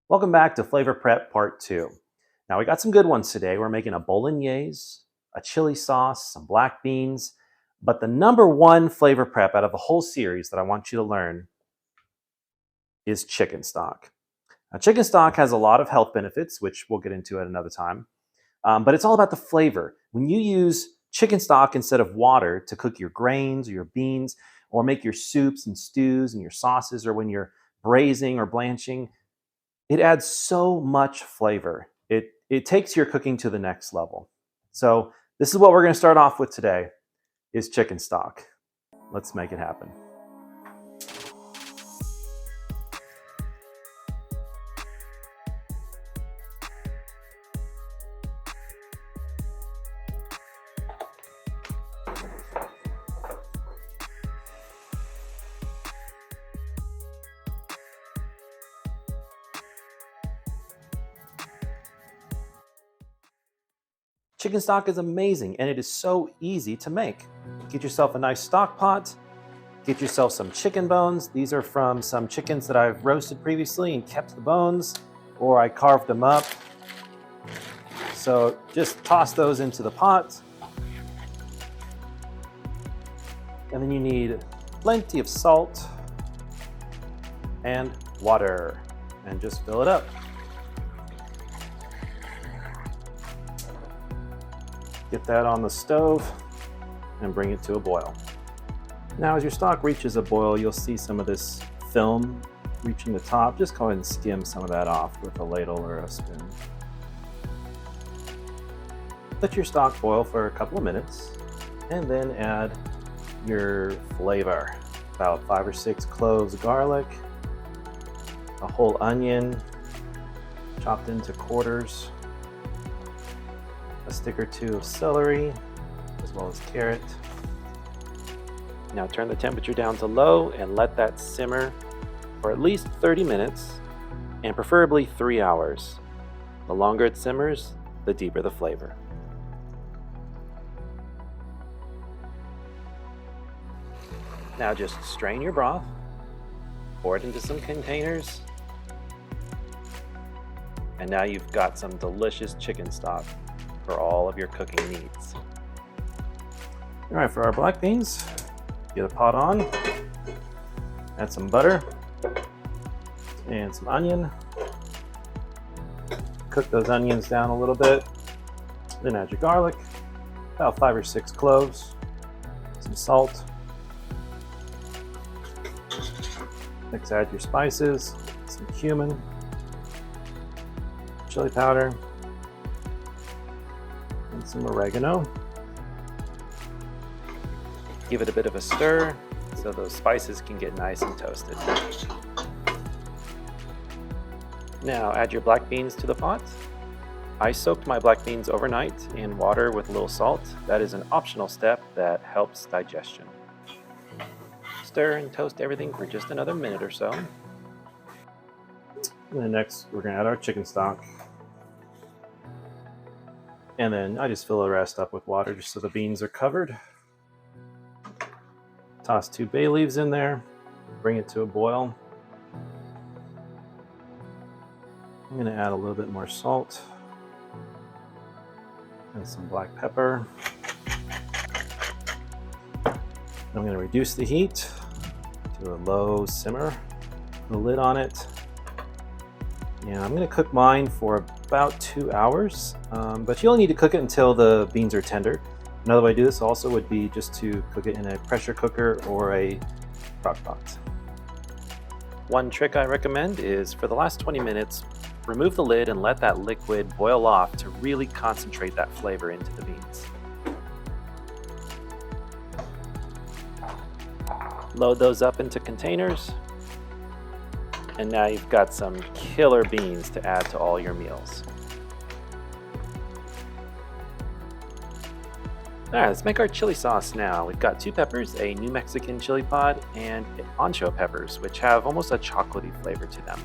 Welcome back to Flavor Prep Part 2. Now we got some good ones today. We're making a Bolognese, a chili sauce, some black beans, but the number one flavor prep out of the whole series that I want you to learn is chicken stock. Now chicken stock has a lot of health benefits, which we'll get into at another time, but it's all about the flavor. When you use chicken stock instead of water to cook your grains or your beans, or make your soups and stews and your sauces, or when you're braising or blanching, it adds so much flavor. It takes your cooking to the next level. So this is what we're going to start off with today is chicken stock. Let's make it happen. Chicken stock is amazing and it is so easy to make. Get yourself a nice stock pot, get yourself some chicken bones. These are from some chickens that I've roasted previously and kept the bones, or I carved them up. So just toss those into the pot. And then you need plenty of salt and water, and just fill it up. Get that on the stove and bring it to a boil. Now as your stock reaches a boil, you'll see some of this film reaching the top. Just go ahead and skim some of that off with a ladle or a spoon. Let your stock boil for a couple of minutes and then add your flavor. About 5 or 6 cloves of garlic, a whole onion chopped into quarters, a stick or two of celery, as well as carrot. Now turn the temperature down to low and let that simmer for at least 30 minutes, and preferably 3 hours. The longer it simmers, the deeper the flavor. Now just strain your broth, pour it into some containers, and now you've got some delicious chicken stock for all of your cooking needs. All right, for our black beans, get a pot on, add some butter and some onion. Cook those onions down a little bit, then add your garlic, about 5 or 6 cloves, some salt. Next, add your spices, some cumin, chili powder, and some oregano. Give it a bit of a stir so those spices can get nice and toasted. Now add your black beans to the pot. I soaked my black beans overnight in water with a little salt. That is an optional step that helps digestion. Stir and toast everything for just another minute or so. And then next we're going to add our chicken stock. And then I just fill the rest up with water just so the beans are covered. Toss 2 bay leaves in there, bring it to a boil. I'm going to add a little bit more salt and some black pepper. I'm going to reduce the heat to a low simmer, put a lid on it. And I'm going to cook mine for about 2 hours, but you only need to cook it until the beans are tender. Another way to do this also would be just to cook it in a pressure cooker or a crock pot. One trick I recommend is for the last 20 minutes, remove the lid and let that liquid boil off to really concentrate that flavor into the beans. Load those up into containers. And now you've got some killer beans to add to all your meals. All right, let's make our chili sauce now. We've got 2 peppers, a New Mexican chili pod, and ancho peppers, which have almost a chocolatey flavor to them.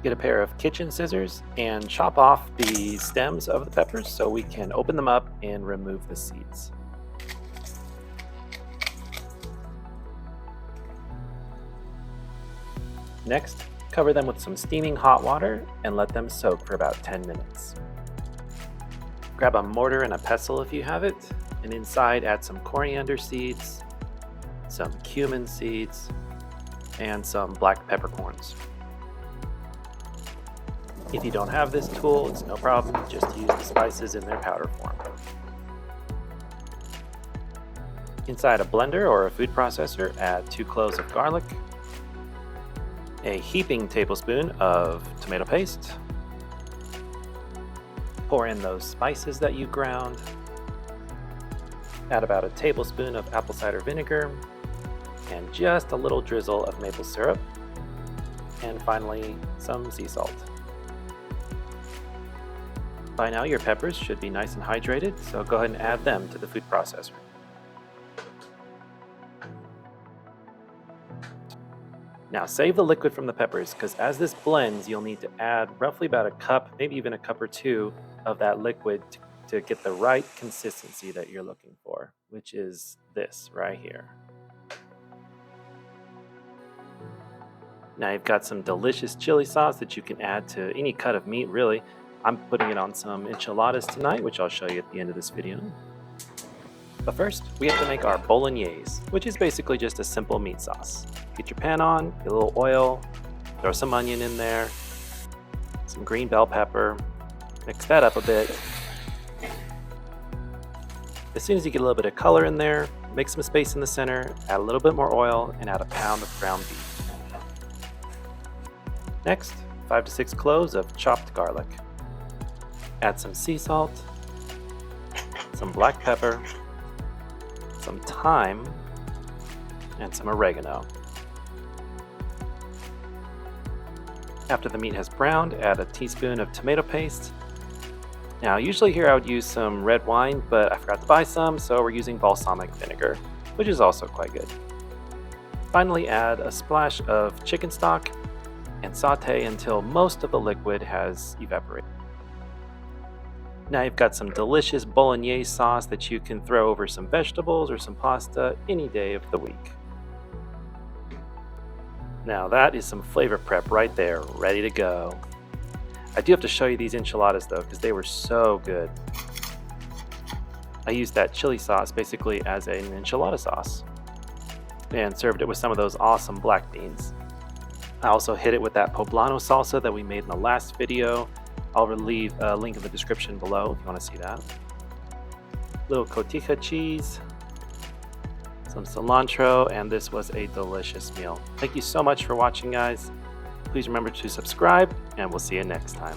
Get a pair of kitchen scissors and chop off the stems of the peppers so we can open them up and remove the seeds. Next, Cover them with some steaming hot water and let them soak for about 10 minutes. Grab a mortar and a pestle if you have it, and inside add some coriander seeds, some cumin seeds, and some black peppercorns. If you don't have this tool, it's no problem, just use the spices in their powder form. Inside a blender or a food processor, add 2 cloves of garlic, a heaping tablespoon of tomato paste, pour in those spices that you ground, add about a tablespoon of apple cider vinegar, and just a little drizzle of maple syrup, and finally some sea salt. By now your peppers should be nice and hydrated, so go ahead and add them to the food processor. Now save the liquid from the peppers, because as this blends, you'll need to add roughly about a cup, maybe even a cup or 2 of that liquid to get the right consistency that you're looking for, which is this right here. Now you've got some delicious chili sauce that you can add to any cut of meat, really. I'm putting it on some enchiladas tonight, which I'll show you at the end of this video. But first, we have to make our Bolognese, which is basically just a simple meat sauce. Get your pan on, get a little oil, throw some onion in there, some green bell pepper, mix that up a bit. As soon as you get a little bit of color in there, make some space in the center, add a little bit more oil, and add a pound of ground beef. Next, 5 to 6 cloves of chopped garlic. Add some sea salt, some black pepper, some thyme, and some oregano. After the meat has browned, add a teaspoon of tomato paste. Now, usually here I would use some red wine, but I forgot to buy some, so we're using balsamic vinegar, which is also quite good. Finally, add a splash of chicken stock and saute until most of the liquid has evaporated. Now you've got some delicious Bolognese sauce that you can throw over some vegetables or some pasta any day of the week. Now that is some flavor prep right there, ready to go. I do have to show you these enchiladas though, because they were so good. I used that chili sauce basically as an enchilada sauce and served it with some of those awesome black beans. I also hit it with that poblano salsa that we made in the last video. I'll leave a link in the description below if you want to see that. Little cotija cheese, some cilantro, and this was a delicious meal. Thank you so much for watching, guys. Please remember to subscribe, and we'll see you next time.